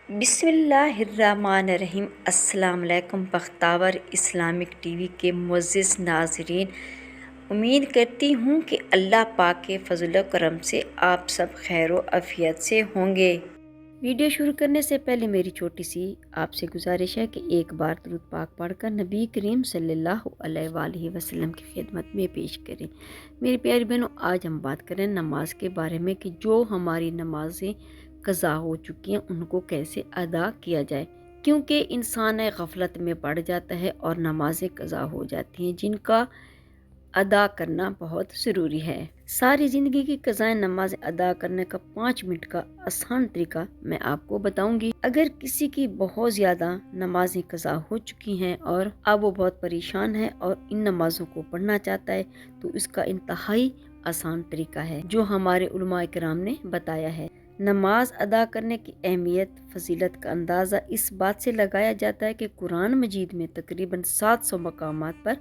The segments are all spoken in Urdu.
بسم اللہ الرحمن الرحیم۔ السلام علیکم بختاور اسلامک ٹی وی کے معزز ناظرین، امید کرتی ہوں کہ اللہ پاک کے فضل و کرم سے آپ سب خیر و عافیت سے ہوں گے۔ ویڈیو شروع کرنے سے پہلے میری چھوٹی سی آپ سے گزارش ہے کہ ایک بار درود پاک پڑھ کر نبی کریم صلی اللہ علیہ وآلہ وسلم کی خدمت میں پیش کریں۔ میری پیاری بہنوں، آج ہم بات کریں نماز کے بارے میں کہ جو ہماری نمازیں قضا ہو چکی ہیں ان کو کیسے ادا کیا جائے، کیونکہ انسان غفلت میں پڑ جاتا ہے اور نمازیں قضا ہو جاتی ہیں جن کا ادا کرنا بہت ضروری ہے۔ ساری زندگی کی قضائے نماز ادا کرنے کا 5 منٹ کا آسان طریقہ میں آپ کو بتاؤں گی۔ اگر کسی کی بہت زیادہ نمازیں قضا ہو چکی ہیں اور اب وہ بہت پریشان ہے اور ان نمازوں کو پڑھنا چاہتا ہے تو اس کا انتہائی آسان طریقہ ہے جو ہمارے علماء کرام نے بتایا ہے۔ نماز ادا کرنے کی اہمیت فضیلت کا اندازہ اس بات سے لگایا جاتا ہے کہ قرآن مجید میں تقریباً 700 مقامات پر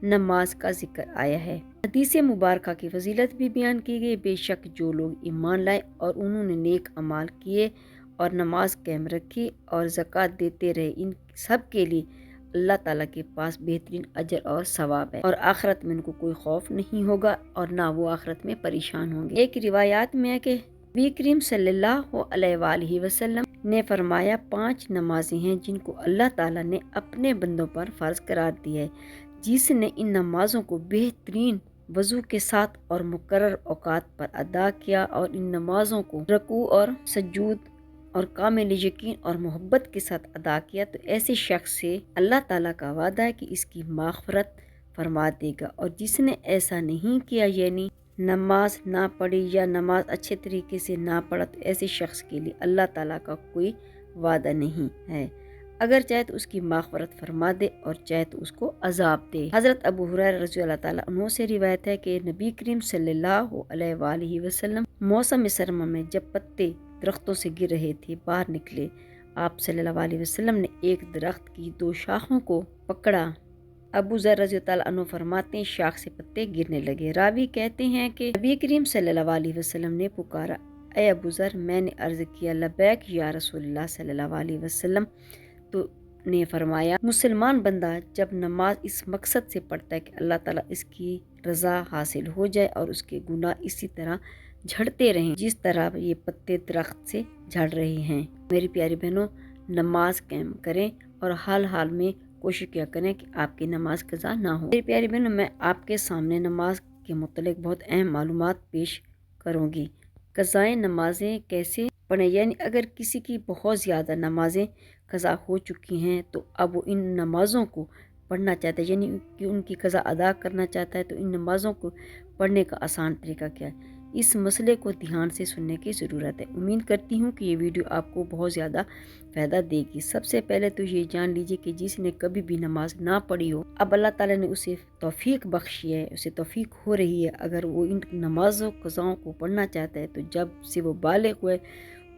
نماز کا ذکر آیا ہے۔ حدیث مبارکہ کی فضیلت بھی بیان کی گئی۔ بے شک جو لوگ ایمان لائے اور انہوں نے نیک اعمال کیے اور نماز قائم رکھی اور زکوٰۃ دیتے رہے، ان سب کے لیے اللہ تعالیٰ کے پاس بہترین اجر اور ثواب ہے، اور آخرت میں ان کو کوئی خوف نہیں ہوگا اور نہ وہ آخرت میں پریشان ہوں گے۔ ایک روایات میں ہے کہ نبی کریم صلی اللہ علیہ وآلہ وسلم نے فرمایا 5 نمازیں ہیں جن کو اللہ تعالیٰ نے اپنے بندوں پر فرض قرار دی ہے۔ جس نے ان نمازوں کو بہترین وضو کے ساتھ اور مقرر اوقات پر ادا کیا اور ان نمازوں کو رکوع اور سجود اور کامل یقین اور محبت کے ساتھ ادا کیا تو ایسے شخص سے اللہ تعالیٰ کا وعدہ ہے کہ اس کی مغفرت فرما دے گا، اور جس نے ایسا نہیں کیا یعنی نماز نہ پڑھی یا نماز اچھے طریقے سے نہ پڑھا تو ایسے شخص کے لیے اللہ تعالیٰ کا کوئی وعدہ نہیں ہے، اگر چاہے تو اس کی مغفرت فرما دے اور چاہے تو اس کو عذاب دے۔ حضرت ابو ہریرہ رضی اللہ تعالیٰ عنہ سے روایت ہے کہ نبی کریم صلی اللہ علیہ وآلہ وسلم موسم سرما میں جب پتے درختوں سے گر رہے تھے باہر نکلے۔ آپ صلی اللہ علیہ وسلم نے ایک درخت کی 2 شاخوں کو پکڑا۔ ابو ذر رضی اللہ عنہ فرماتے ہیں شاخ سے پتے گرنے لگے۔ راوی کہتے ہیں کہ نبی کریم صلی اللہ علیہ وسلم نے پکارا، اے ابو ذر، میں نے عرض کیا لبیک یا رسول اللہ صلی اللہ علیہ وسلم، تو نے فرمایا مسلمان بندہ جب نماز اس مقصد سے پڑھتا ہے کہ اللہ تعالیٰ اس کی رضا حاصل ہو جائے اور اس کے گناہ اسی طرح جھڑتے رہیں جس طرح یہ پتے درخت سے جھڑ رہے ہیں۔ میری پیاری بہنوں، نماز قائم کریں اور حال حال میں کوشش کیا کریں کہ آپ کی نماز قضا نہ ہو۔ میری پیاری بہنوں، میں آپ کے سامنے نماز کے متعلق بہت اہم معلومات پیش کروں گی۔ قضائے نمازیں کیسے پڑھیں، یعنی اگر کسی کی بہت زیادہ نمازیں قضا ہو چکی ہیں تو اب وہ ان نمازوں کو پڑھنا چاہتا ہے، یعنی کہ ان کی قضا ادا کرنا چاہتا ہے تو ان نمازوں کو پڑھنے کا آسان طریقہ کیا ہے، اس مسئلے کو دھیان سے سننے کی ضرورت ہے۔ امید کرتی ہوں کہ یہ ویڈیو آپ کو بہت زیادہ فائدہ دے گی۔ سب سے پہلے تو یہ جان لیجیے کہ جس نے کبھی بھی نماز نہ پڑھی ہو، اب اللہ تعالیٰ نے اسے توفیق بخشی ہے، اسے توفیق ہو رہی ہے، اگر وہ ان نمازوں قضاؤں کو پڑھنا چاہتا ہے تو جب سے وہ بالغ ہوئے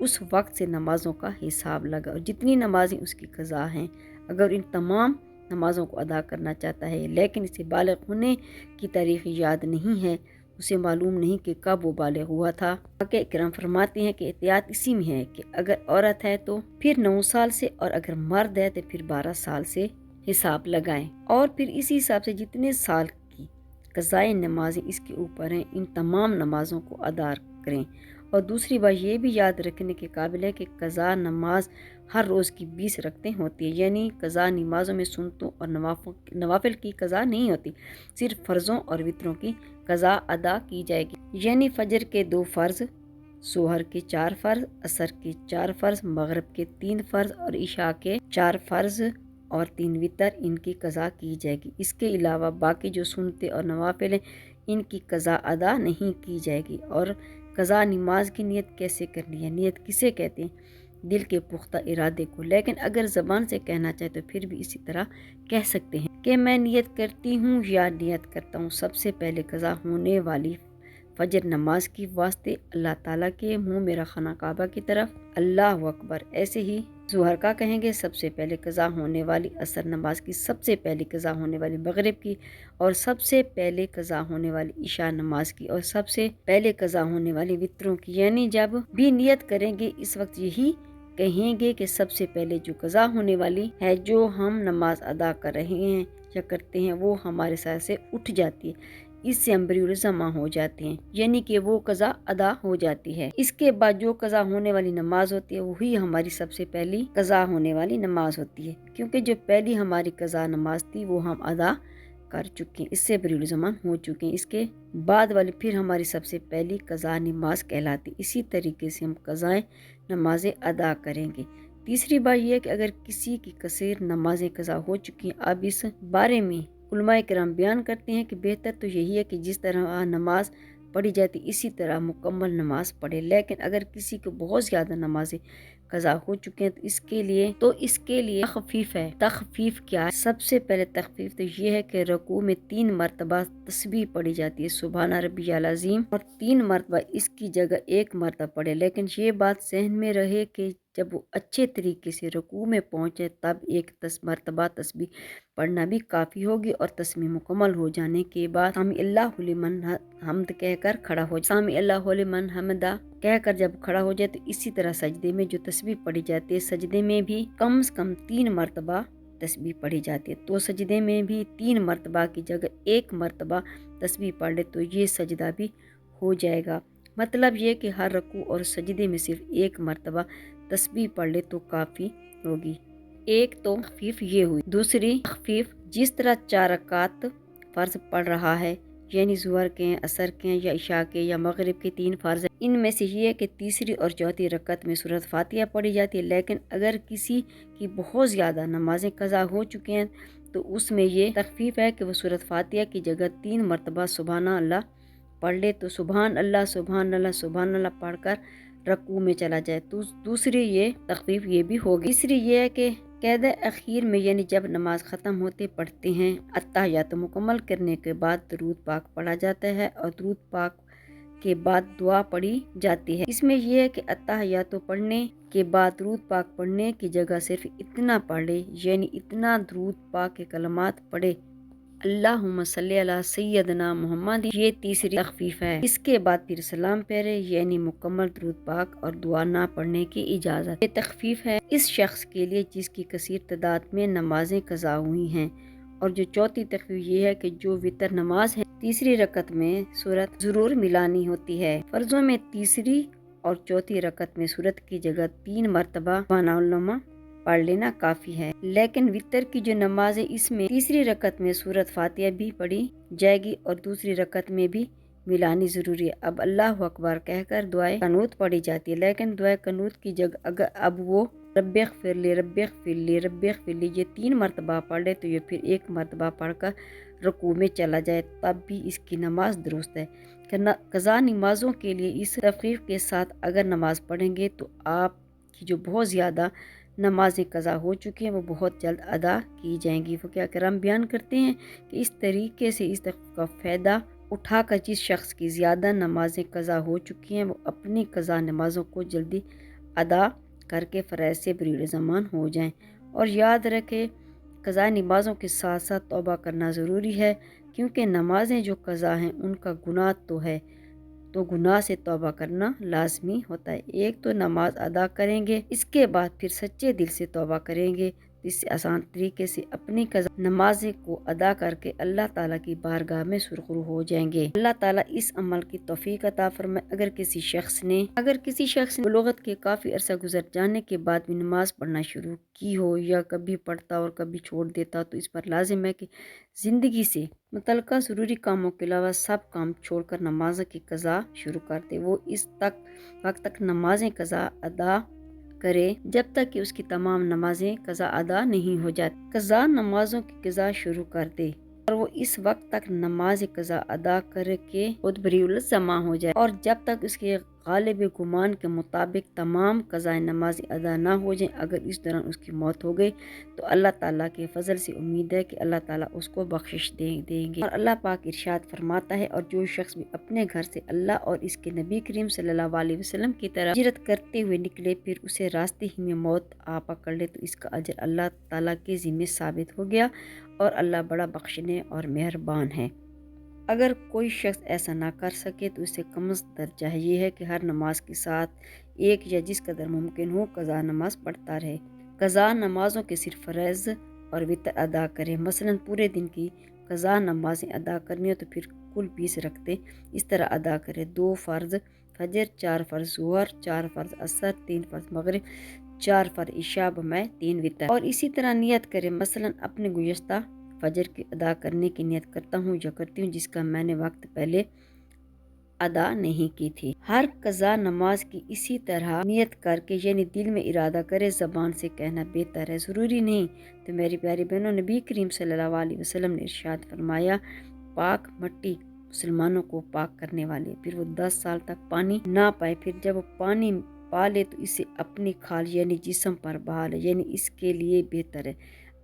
اس وقت سے نمازوں کا حساب لگا اور جتنی نمازیں اس کی قضا ہیں اگر ان تمام نمازوں کو ادا کرنا چاہتا ہے لیکن اسے بالغ ہونے کی تاریخ یاد نہیں ہے، اسے معلوم نہیں کہ کب وہ بالغ ہوا تھا۔ حقیقی اکرام فرماتے ہیں کہ احتیاط اسی میں ہے کہ اگر عورت ہے تو پھر 9 سال سے اور اگر مرد ہے تو پھر 12 سال سے حساب لگائیں، اور پھر اسی حساب سے جتنے سال کی قضائے نمازیں اس کے اوپر ہیں ان تمام نمازوں کو ادا کریں۔ اور دوسری بات یہ بھی یاد رکھنے کے قابل ہے کہ قضا نماز ہر روز کی 20 رکعتیں ہوتی ہیں، یعنی قضا نمازوں میں سنتوں اور نوافل کی قضا نہیں ہوتی، صرف فرضوں اور وتروں کی قضا ادا کی جائے گی، یعنی فجر کے 2 فرض، ظہر کے 4 فرض، عصر کے 4 فرض، مغرب کے 3 فرض اور عشاء کے 4 فرض اور 3 وتر، ان کی قضا کی جائے گی۔ اس کے علاوہ باقی جو سنتے اور نوافل ہیں ان کی قضا ادا نہیں کی جائے گی۔ اور قضا نماز کی نیت کیسے کرنی ہے، نیت کسے کہتے ہیں؟ دل کے پختہ ارادے کو، لیکن اگر زبان سے کہنا چاہے تو پھر بھی اسی طرح کہہ سکتے ہیں کہ میں نیت کرتی ہوں یا نیت کرتا ہوں سب سے پہلے قضا ہونے والی فجر نماز کی واسطے اللہ تعالیٰ کے منہ میرا خانہ کعبہ کی طرف، اللہ اکبر۔ ایسے ہی ظہر کا کہیں گے سب سے پہلے قضا ہونے والی عصر نماز کی، سب سے پہلے قضا ہونے والی مغرب کی، اور سب سے پہلے قضا ہونے والی عشاء نماز کی، اور سب سے پہلے قضا ہونے والی وتروں کی، یعنی جب بھی نیت کریں گے اس وقت یہی کہیں گے کہ سب سے پہلے جو قضا ہونے والی ہے، جو ہم نماز ادا کر رہے ہیں یا کرتے ہیں، وہ ہمارے سر سے اٹھ جاتی ہے، اس سے ہم بری الزما ہو جاتے ہیں، یعنی کہ وہ قضا ادا ہو جاتی ہے۔ اس کے بعد جو قضا ہونے والی نماز ہوتی ہے وہی ہماری سب سے پہلی قضا ہونے والی نماز ہوتی ہے، کیونکہ جو پہلی ہماری قضا نماز تھی وہ ہم ادا کر چکے ہیں، اس سے بری الزمان ہو چکے ہیں۔ اس کے بعد والی پھر ہماری سب سے پہلی قضا نماز کہلاتی، اسی طریقے سے ہم قضائیں نمازیں ادا کریں گے۔ تیسری بات یہ ہے کہ اگر کسی کی کثیر نمازیں قضا ہو چکی ہیں، اب اس بارے میں علماء کرام بیان کرتے ہیں کہ بہتر تو یہی ہے کہ جس طرح نماز پڑھی جاتی اسی طرح مکمل نماز پڑھے، لیکن اگر کسی کو بہت زیادہ نمازیں قضا ہو چکے ہیں تو اس کے لیے تخفیف ہے۔ تخفیف کیا ہے؟ سب سے پہلے تخفیف تو یہ ہے کہ رکوع میں 3 مرتبہ تسبیح پڑھی جاتی ہے، سبحان ربی العظیم، اور 3 مرتبہ اس کی جگہ 1 مرتبہ پڑھے، لیکن یہ بات ذہن میں رہے کہ جب وہ اچھے طریقے سے رکوع میں پہنچے تب 1 مرتبہ تسبیح پڑھنا بھی کافی ہوگی، اور تسبیح مکمل ہو جانے کے بعد سمی اللہ لمن حمد کہہ کر کھڑا ہو جائے۔ سمی اللہ لمن حمدہ کہہ کر جب کھڑا ہو جائے تو اسی طرح سجدے میں جو تسبیح پڑھی جاتی ہے، سجدے میں بھی کم سے کم 3 مرتبہ تسبیح پڑھی جاتی ہے، تو سجدے میں بھی 3 مرتبہ کی جگہ 1 مرتبہ تسبیح پڑھ لے تو یہ سجدہ بھی ہو جائے گا۔ مطلب یہ کہ ہر رکوع اور سجدے میں صرف 1 مرتبہ تسبیح پڑھ لے تو کافی ہوگی۔ ایک تو تخفیف یہ ہوئی۔ دوسری تخفیف، جس طرح 4 رکعت فرض پڑھ رہا ہے، یعنی ظہر کے، عصر کے یا عشاء کے یا مغرب کے 3 فرض ہیں، ان میں سے یہ ہے کہ تیسری اور چوتھی رکعت میں سورۃ فاتحہ پڑھی جاتی ہے، لیکن اگر کسی کی بہت زیادہ نمازیں قضا ہو چکی ہیں تو اس میں یہ تخفیف ہے کہ وہ سورۃ فاتحہ کی جگہ 3 مرتبہ سبحان اللہ پڑھ لے، تو سبحان اللہ سبحان اللہ سبحان اللہ پڑھ کر رکوع میں چلا جائے، تو دوسری یہ تخفیف یہ بھی ہوگی۔ تیسری یہ ہے کہ قید اخیر میں، یعنی جب نماز ختم ہوتے پڑھتے ہیں، اتحیات مکمل کرنے کے بعد درود پاک پڑھا جاتا ہے، اور درود پاک کے بعد دعا پڑھی جاتی ہے۔ اس میں یہ ہے کہ اتحیات پڑھنے کے بعد درود پاک پڑھنے کی جگہ صرف اتنا پڑھ لے، یعنی اتنا درود پاک کے کلمات پڑھے، اللہم صلی علی سیدنا محمد، یہ تیسری تخفیف ہے۔ اس کے بعد پھر سلام پھیرے، یعنی مکمل درود پاک اور دعا نہ پڑھنے کی اجازت۔ یہ تخفیف ہے اس شخص کے لیے جس کی کثیر تعداد میں نمازیں قضا ہوئی ہیں۔ اور جو چوتھی تخفیف یہ ہے کہ جو وتر نماز ہے، تیسری رکعت میں سورت ضرور ملانی ہوتی ہے۔ فرضوں میں تیسری اور چوتھی رکعت میں سورت کی جگہ 3 مرتبہ سبحان اللہ پڑھ لینا کافی ہے، لیکن وتر کی جو نماز ہے اس میں تیسری رکعت میں سورۃ فاتحہ بھی پڑھی جائے گی اور دوسری رکعت میں بھی ملانی ضروری ہے۔ اب اللہ اکبر کہہ کر دعائے قنوت پڑھی جاتی ہے، لیکن دعائے قنوت کی جگہ اگر اب وہ رب اغفر لی رب اغفر لی رب اغفر لی یہ 3 مرتبہ پڑھ لے تو یہ پھر 1 مرتبہ پڑھ کر رکوع میں چلا جائے، تب بھی اس کی نماز درست ہے۔ قضا نمازوں کے لیے اس تخفیف کے ساتھ اگر نماز پڑھیں گے تو آپ کی جو بہت زیادہ نمازیں قضا ہو چکی ہیں وہ بہت جلد ادا کی جائیں گی۔ فقہ کرام بیان کرتے ہیں کہ اس طریقے سے اس تخفیف کا فائدہ اٹھا کر جس شخص کی زیادہ نمازیں قضا ہو چکی ہیں وہ اپنی قضا نمازوں کو جلدی ادا کر کے فرائض سے بری الزمان ہو جائیں، اور یاد رکھے قضا نمازوں کے ساتھ ساتھ توبہ کرنا ضروری ہے، کیونکہ نمازیں جو قضا ہیں ان کا گناہ تو ہے، تو گناہ سے توبہ کرنا لازمی ہوتا ہے۔ ایک تو نماز ادا کریں گے، اس کے بعد پھر سچے دل سے توبہ کریں گے، اس سے آسان طریقے سے اپنی قضا نمازیں کو ادا کر کے اللہ تعالیٰ کی بارگاہ میں سرخرو ہو جائیں گے۔ اللہ تعالیٰ اس عمل کی توفیق عطا فرمائے۔ اگر کسی شخص نے بلوغت کے کافی عرصہ گزر جانے کے بعد بھی نماز پڑھنا شروع کی ہو، یا کبھی پڑھتا اور کبھی چھوڑ دیتا، تو اس پر لازم ہے کہ زندگی سے متعلقہ ضروری کاموں کے علاوہ سب کام چھوڑ کر نماز کی قضا شروع کر دے۔ وہ اس وقت تک نمازیں قضا ادا کرے جب تک کہ اس کی تمام نمازیں قضا ادا نہیں ہو جاتی۔ قضا نمازوں کی قضا شروع کر دے اور وہ اس وقت تک نماز قضا ادا کر کے خود بری الزما ہو جائے، اور جب تک اس کے غالب گمان کے مطابق تمام قضائے نماز ادا نہ ہو جائیں۔ اگر اس دوران اس کی موت ہو گئی تو اللہ تعالیٰ کے فضل سے امید ہے کہ اللہ تعالیٰ اس کو بخشش دیں گے۔ اور اللہ پاک ارشاد فرماتا ہے، اور جو شخص بھی اپنے گھر سے اللہ اور اس کے نبی کریم صلی اللہ علیہ وسلم کی طرف ہجرت کرتے ہوئے نکلے، پھر اسے راستے ہی میں موت آ پکڑ لے تو اس کا اجر اللہ تعالیٰ کے ذمہ ثابت ہو گیا، اور اللہ بڑا بخشنے اور مہربان ہے۔ اگر کوئی شخص ایسا نہ کر سکے تو اسے کم از کم چاہیے ہے کہ ہر نماز کے ساتھ ایک یا جس قدر ممکن ہو قضا نماز پڑھتا رہے۔ قضا نمازوں کے صرف فرض اور وتر ادا کرے، مثلا پورے دن کی قضا نمازیں ادا کرنی ہو تو پھر کل 20 رکعتیں اس طرح ادا کرے: 2 فرض فجر، 4 فرض ظہر، 4 فرض عصر، 3 فرض مغرب، 4 فرض عشاء بمع 3 وتر۔ اور اسی طرح نیت کرے، مثلا اپنے گزشتہ فجر کی ادا کرنے کی نیت کرتا ہوں یا کرتی ہوں جس کا میں نے وقت پہلے ادا نہیں کی تھی۔ ہر قضا نماز کی اسی طرح نیت کر کے یعنی دل میں ارادہ کرے، زبان سے کہنا بہتر ہے، ضروری نہیں۔ تو میری پیاری بہنوں، نبی کریم صلی اللہ علیہ وسلم نے ارشاد فرمایا، پاک مٹی مسلمانوں کو پاک کرنے والی، پھر وہ 10 سال تک پانی نہ پائے، پھر جب وہ پانی پا لے تو اسے اپنی کھال یعنی جسم پر بہا لے، یعنی اس کے لیے بہتر ہے۔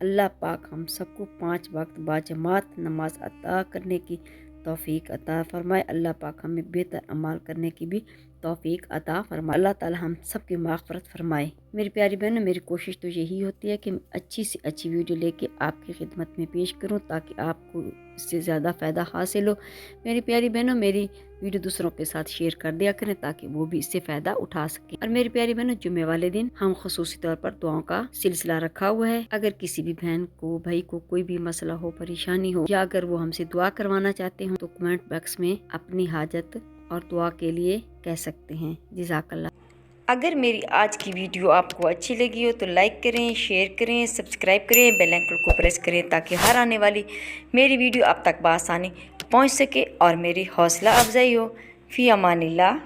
اللہ پاک ہم سب کو 5 وقت باجماعت نماز ادا کرنے کی توفیق عطا فرمائے۔ اللہ پاک ہمیں بہتر اعمال کرنے کی بھی توفیق عطا فرمائے۔ اللہ تعالی ہم سب کی مغفرت فرمائے۔ میری پیاری بہنوں، میری کوشش تو یہی ہوتی ہے کہ میں اچھی سے اچھی ویڈیو لے کے آپ کی خدمت میں پیش کروں تاکہ آپ کو اس سے زیادہ فائدہ حاصل ہو۔ میری پیاری بہنوں، میری ویڈیو دوسروں کے ساتھ شیئر کر دیا کریں تاکہ وہ بھی اس سے فائدہ اٹھا سکیں۔ اور میری پیاری بہنوں، جمعے والے دن ہم خصوصی طور پر دعاؤں کا سلسلہ رکھا ہوا ہے۔ اگر کسی بھی بہن کو، بھائی کو کوئی بھی مسئلہ ہو، پریشانی ہو، یا اگر وہ ہم سے دعا کروانا چاہتے ہوں تو کمنٹ باکس میں اپنی حاجت اور دعا کے لیے کہہ سکتے ہیں۔ جزاک اللہ۔ اگر میری آج کی ویڈیو آپ کو اچھی لگی ہو تو لائک کریں، شیئر کریں، سبسکرائب کریں، بیل آئیکن کو پریس کریں تاکہ ہر آنے والی میری ویڈیو آپ تک بآسانی پہنچ سکے اور میری حوصلہ افزائی ہو۔ فی امان اللہ۔